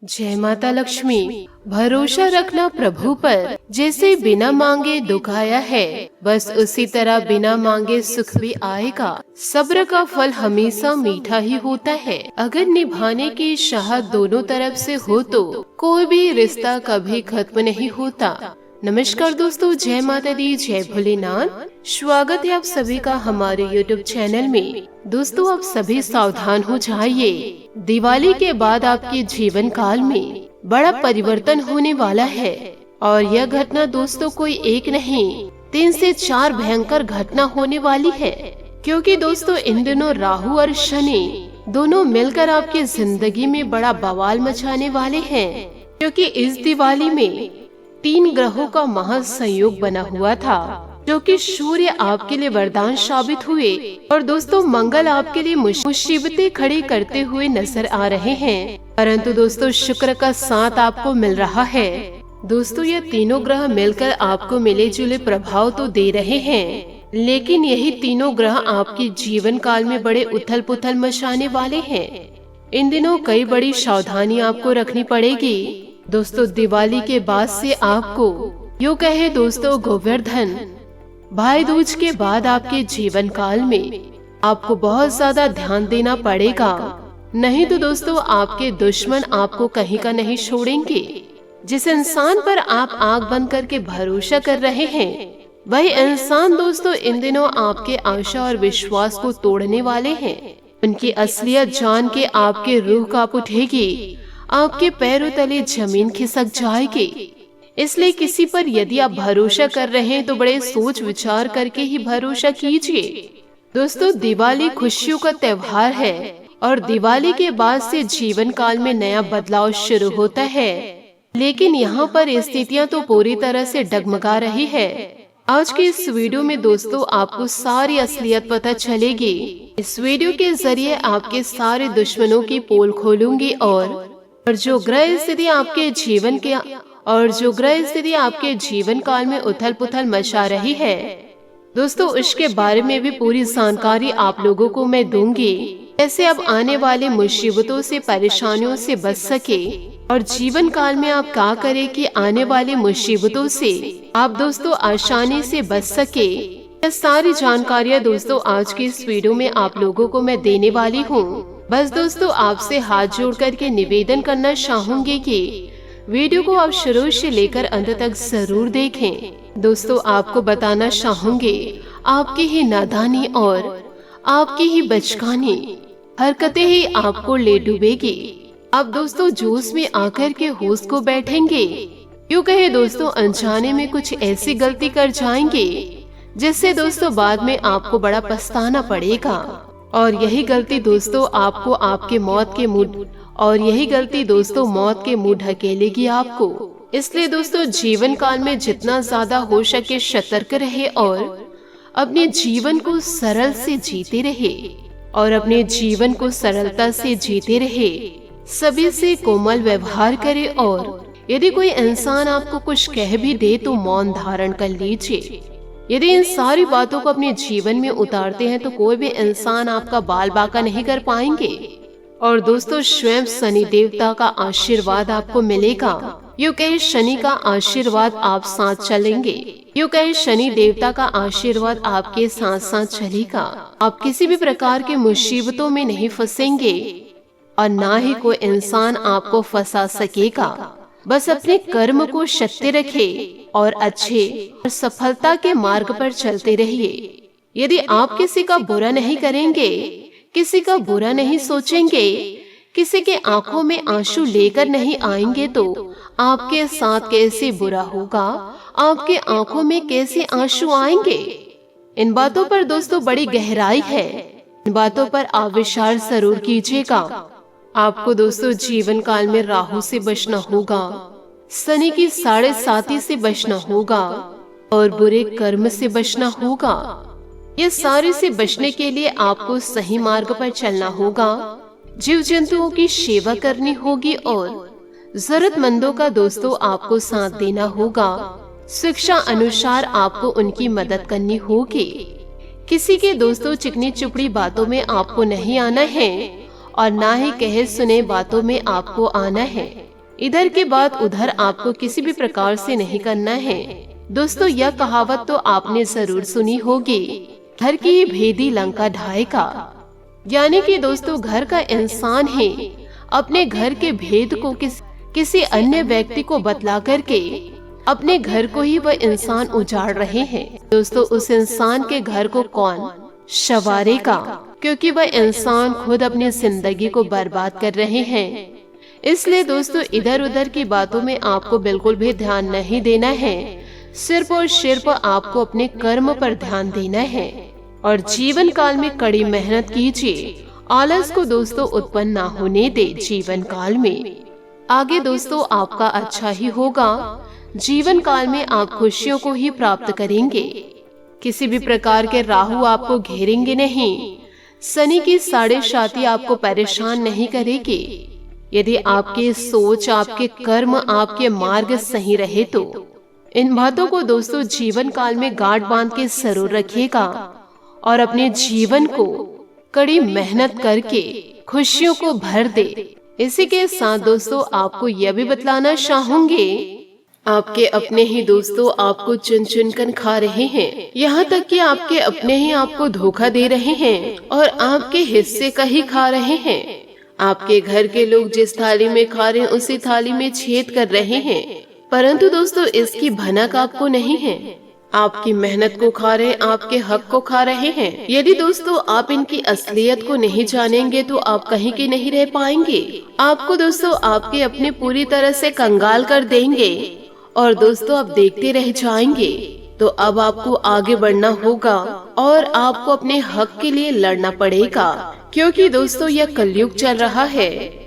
जय माता लक्ष्मी। भरोसा रखना प्रभु पर, जैसे बिना मांगे दुख आया है, बस उसी तरह बिना मांगे सुख भी आएगा। सब्र का फल हमेशा मीठा ही होता है। अगर निभाने की चाहत दोनों तरफ से हो तो कोई भी रिश्ता कभी खत्म नहीं होता। नमस्कार दोस्तों, जय माता दी, जय भोलेनाथ। स्वागत है आप सभी का हमारे YouTube चैनल में। दोस्तों, आप सभी सावधान हो जाइए। दिवाली के बाद आपके जीवन काल में बड़ा परिवर्तन होने वाला है और यह घटना दोस्तों कोई एक नहीं 3 से 4 भयंकर घटना होने वाली है। क्योंकि दोस्तों इन दिनों राहु और शनि दोनों मिलकर आपकी जिंदगी में बड़ा बवाल मचाने वाले हैं। क्योंकि इस दिवाली में 3 ग्रहों का महासंयोग बना हुआ था, जो कि सूर्य आपके लिए वरदान साबित हुए और दोस्तों मंगल आपके लिए मुसीबतें खड़ी करते हुए नजर आ रहे हैं। परंतु दोस्तों शुक्र का साथ आपको मिल रहा है। दोस्तों ये तीनों ग्रह मिलकर आपको मिले जुले प्रभाव तो दे रहे हैं, लेकिन यही तीनों ग्रह आपके जीवन काल में बड़े उथल पुथल मचाने वाले हैं। इन दिनों कई बड़ी सावधानी आपको रखनी पड़ेगी। दोस्तों दिवाली के बाद से आपको यूँ कहे दोस्तों गोवर्धन भाई दूज के बाद आपके जीवन काल में आपको बहुत ज्यादा ध्यान देना पड़ेगा, नहीं तो दोस्तों आपके दुश्मन आपको कहीं का नहीं छोड़ेंगे। जिस इंसान पर आप आंख बंद करके भरोसा कर रहे हैं, वही इंसान दोस्तों इन दिनों आपके आशा और विश्वास को तोड़ने वाले हैं। उनकी असलियत जान के आपके रूह कांप उठेगी, आपके पैरों तले जमीन खिसक जाएगी। इसलिए किसी पर यदि आप भरोसा कर रहे हैं तो बड़े सोच विचार करके ही भरोसा कीजिए। दोस्तों दिवाली खुशियों का त्योहार है और दिवाली के बाद से जीवन काल में नया बदलाव शुरू होता है। लेकिन यहाँ पर स्थितियाँ तो पूरी तरह से डगमगा रही है। आज के इस वीडियो में दोस्तों आपको सारी असलियत पता चलेगी। इस वीडियो के जरिए आपके सारे दुश्मनों की पोल खोलूंगी और जो ग्रह स्थिति आपके जीवन काल में उथल पुथल मचा रही है दोस्तों, उसके बारे में भी पूरी जानकारी आप लोगों को मैं दूंगी। ऐसे अब आने वाले मुसीबतों से परेशानियों से बच सके और जीवन काल में आप क्या करें कि आने वाली मुसीबतों से आप दोस्तों आसानी से बच सके। यह सारी जानकारियाँ दोस्तों आज की इस वीडियो में आप लोगों को मैं देने वाली हूँ। बस दोस्तों आपसे हाथ जोड़ करके निवेदन करना चाहूंगी कि वीडियो को आप शुरू से लेकर अंत तक जरूर देखें। दोस्तों आपको बताना चाहूंगी, आपकी ही नादानी और आपकी ही बचकानी हरकतें ही आपको ले डूबेगी। आप दोस्तों जोश में आकर के होश को बैठेंगे, यूँ कहे दोस्तों अनजाने में कुछ ऐसी गलती कर जाएंगे जिससे दोस्तों बाद में आपको बड़ा पछताना पड़ेगा। और यही गलती दोस्तों आपको आपके मौत के मुंह ढकेलेगी आपको। इसलिए दोस्तों जीवन काल में जितना ज्यादा हो सके सतर्क रहे और अपने जीवन को सरल से जीते रहे और अपने जीवन को सरलता से जीते रहे। सभी से कोमल व्यवहार करे और यदि कोई इंसान आपको कुछ कह भी दे तो मौन धारण कर लीजिए। यदि इन सारी बातों को अपने जीवन में उतारते हैं तो कोई भी इंसान आपका बाल बांका नहीं कर पाएंगे और दोस्तों स्वयं शनि देवता का आशीर्वाद आपको मिलेगा। यूँ कहे शनि का आशीर्वाद आप साथ चलेंगे, यूँ कहे शनि देवता का आशीर्वाद आपके साथ साथ चलेगा। आप किसी भी प्रकार के मुसीबतों में नहीं फंसेंगे और ना ही कोई इंसान आपको फंसा सकेगा। बस अपने कर्म को सत्य रखे और अच्छे और सफलता के मार्ग पर चलते रहिए। यदि आप किसी का बुरा नहीं करेंगे, किसी का बुरा नहीं सोचेंगे, किसी के आंखों में आंसू लेकर नहीं आएंगे तो आपके साथ कैसे बुरा होगा, आपके आंखों में कैसे आंसू आएंगे। इन बातों पर दोस्तों बड़ी गहराई है। इन बातों पर आप विचार जरूर कीजिएगा। आपको दोस्तों जीवन काल में राहु से बचना होगा, शनि की 7.5 से बचना होगा और बुरे कर्म से बचना होगा। ये सारे से बचने के लिए आपको सही मार्ग पर चलना होगा, जीव जंतुओं की सेवा करनी होगी और जरूरतमंदों का दोस्तों आपको साथ देना होगा। शिक्षा अनुसार आपको उनकी मदद करनी होगी। किसी के दोस्तों चिकनी चुपड़ी बातों में आपको नहीं आना है और ना ही कहे सुने बातों में आपको आना है। इधर की बात उधर आपको किसी भी प्रकार से नहीं करना है। दोस्तों, यह कहावत तो आपने जरूर सुनी होगी, घर की भेदी लंका ढाएगा। यानी कि दोस्तों, घर का इंसान ही अपने घर के भेद को किसी अन्य व्यक्ति को बतला करके अपने घर को ही वह इंसान उजाड़ रहे हैं। दोस्तों, उस इंसान के घर को कौन संवारेगा, क्योंकि वह इंसान खुद अपनी जिंदगी को बर्बाद कर रहे हैं। इसलिए दोस्तों, इधर उधर की बातों में आपको बिल्कुल भी ध्यान नहीं देना है। सिर्फ और सिर्फ आपको अपने कर्म पर ध्यान देना है और जीवन काल में कड़ी मेहनत कीजिए। आलस को दोस्तों उत्पन्न ना होने दे जीवन काल में। आगे दोस्तों आपका अच्छा ही होगा। जीवन काल में आप खुशियों को ही प्राप्त करेंगे। किसी भी प्रकार के राहु आपको घेरेंगे नहीं। शनि की साढ़े साती आपको परेशान नहीं करेगी। यदि आपकी सोच, आपके कर्म, आपके मार्ग सही रहे तो इन बातों को दोस्तों जीवन काल में गांठ बांध के जरूर रखिएगा और अपने जीवन को कड़ी मेहनत करके खुशियों को भर दे। इसी के साथ दोस्तों आपको यह भी बतलाना चाहूंगी, आपके अपने ही दोस्तों आपको चुन चुन कर खा रहे हैं। यहाँ तक कि आपके अपने ही आपको धोखा दे रहे हैं और आपके हिस्से का ही खा रहे हैं। आपके घर के लोग जिस थाली में खा रहे हैं उसी थाली में छेद कर रहे हैं, परंतु दोस्तों इसकी भनक आपको नहीं है। आपकी मेहनत को खा रहे हैं, आपके हक को खा रहे हैं। यदि दोस्तों आप इनकी असलियत को नहीं जानेंगे तो आप कहीं के नहीं रह पाएंगे। आपको दोस्तों आपके अपने पूरी तरह से कंगाल कर देंगे और दोस्तों आप देखते रह जाएंगे। तो अब आपको आगे बढ़ना होगा और आपको अपने हक के लिए लड़ना पड़ेगा, क्योंकि दोस्तों यह कलयुग चल रहा है।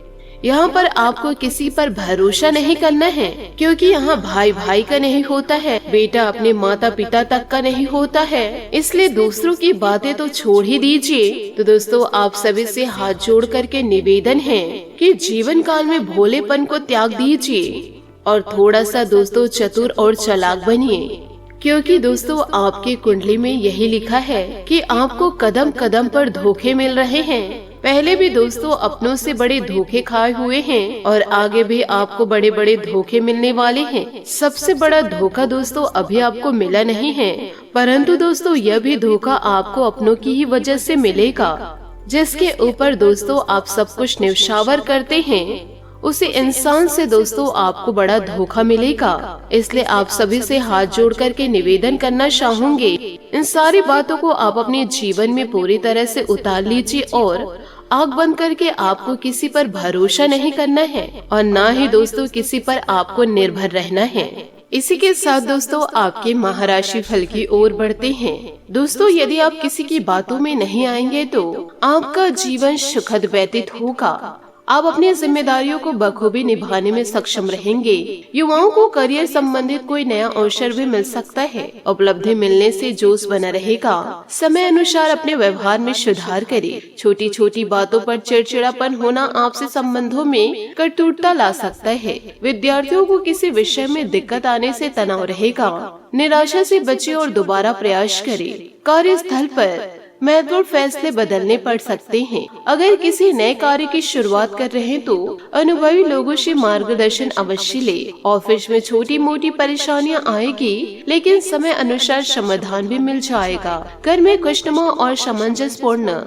यहाँ पर आपको किसी पर भरोसा नहीं करना है, क्योंकि यहाँ भाई भाई का नहीं होता है, बेटा अपने माता पिता तक का नहीं होता है। इसलिए दूसरों की बातें तो छोड़ ही दीजिए। तो दोस्तों आप सभी से हाथ जोड़ करके निवेदन है कि जीवन काल में भोलेपन को त्याग दीजिए और थोड़ा सा दोस्तों चतुर और चालाक बनिए, क्योंकि दोस्तों आपकी कुंडली में यही लिखा है कि आपको कदम कदम पर धोखे मिल रहे हैं। पहले भी दोस्तों अपनों से बड़े धोखे खाए हुए हैं और आगे भी आपको बड़े बड़े धोखे मिलने वाले हैं। सबसे बड़ा धोखा दोस्तों अभी आपको मिला नहीं है, परंतु दोस्तों यह भी धोखा आपको अपनों की ही वजह से मिलेगा। जिसके ऊपर दोस्तों आप सब कुछ न्यौछावर करते हैं, उसी इंसान से दोस्तों आपको बड़ा धोखा मिलेगा। इसलिए आप सभी से हाथ जोड़ करके निवेदन करना चाहूंगे, इन सारी बातों को आप अपने जीवन में पूरी तरह से उतार लीजिए और आंख बंद करके आपको किसी पर भरोसा नहीं करना है और ना ही दोस्तों किसी पर आपको निर्भर रहना है। इसी के साथ दोस्तों आपके महाराशि फल की ओर बढ़ते हैं। दोस्तों यदि आप किसी की बातों में नहीं आएंगे तो आपका जीवन सुखद व्यतीत होगा। आप अपनी जिम्मेदारियों को बखूबी निभाने में सक्षम रहेंगे। युवाओं को करियर संबंधित कोई नया अवसर भी मिल सकता है। उपलब्धि मिलने से जोश बना रहेगा। समय अनुसार अपने व्यवहार में सुधार करें। छोटी छोटी बातों पर चिड़चिड़ापन होना आपसे संबंधों में कटुता ला सकता है। विद्यार्थियों को किसी विषय में दिक्कत आने से तनाव रहेगा। निराशा से बचे और दोबारा प्रयास करें। कार्यस्थल पर महत्वपूर्ण फैसले बदलने पड़ सकते हैं। अगर किसी नए कार्य की शुरुआत कर रहे हैं तो अनुभवी लोगों से मार्गदर्शन अवश्य ले। ऑफिस में छोटी मोटी परेशानियां आएगी, लेकिन समय अनुसार समाधान भी मिल जाएगा। घर में खुशनुमा और सामंजस्यपूर्ण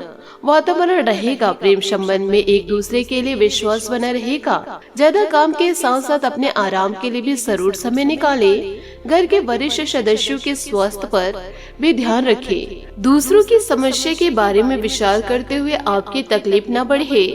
वातावरण रहेगा। प्रेम संबंध में एक दूसरे के लिए विश्वास बना रहेगा। ज्यादा काम के साथ साथ अपने आराम के लिए भी जरूर समय निकाले। घर के वरिष्ठ सदस्यों के स्वास्थ्य पर भी ध्यान रखें। दूसरों की समस्या के बारे में विचार करते हुए आपकी तकलीफ न बढ़े,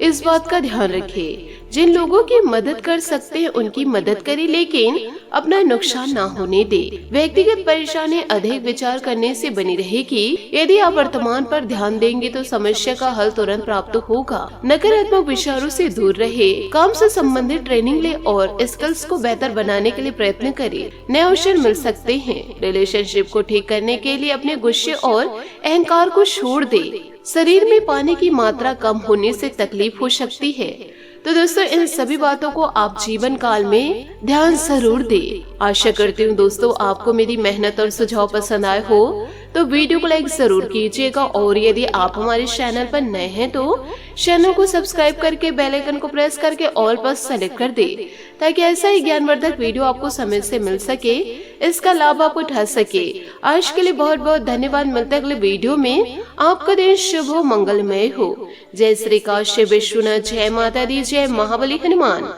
इस बात का ध्यान रखें। जिन लोगों की मदद कर सकते हैं उनकी मदद करें, लेकिन अपना नुकसान ना होने दे। व्यक्तिगत परेशानी अधिक विचार करने से बनी रहेगी। यदि आप वर्तमान पर ध्यान देंगे तो समस्या का हल तुरंत प्राप्त होगा। नकारात्मक विचारों से दूर रहे। काम से संबंधित ट्रेनिंग ले और स्किल्स को बेहतर बनाने के लिए प्रयत्न करें। नए अवसर मिल सकते हैं। रिलेशनशिप को ठीक करने के लिए अपने गुस्से और अहंकार को छोड़ दे। शरीर में पानी की मात्रा कम होने से तकलीफ हो सकती है। तो दोस्तों इन सभी बातों को आप जीवन काल में ध्यान जरूर दें। आशा करती हूँ दोस्तों आपको मेरी मेहनत और सुझाव पसंद आए हो। तो वीडियो को लाइक जरूर कीजिएगा और यदि आप हमारे चैनल पर नए हैं तो चैनल को सब्सक्राइब करके बेल आइकन को प्रेस करके ऑल पर सेलेक्ट कर दे, ताकि ऐसा ही ज्ञानवर्धक वीडियो आपको समय से मिल सके, इसका लाभ आप उठा सके। आज के लिए बहुत बहुत धन्यवाद। मिलते अगले वीडियो में। आपका दिन शुभ हो, मंगलमय हो। जय श्री काशी विश्वनाथ, जय माता दी, जय महाबली हनुमान।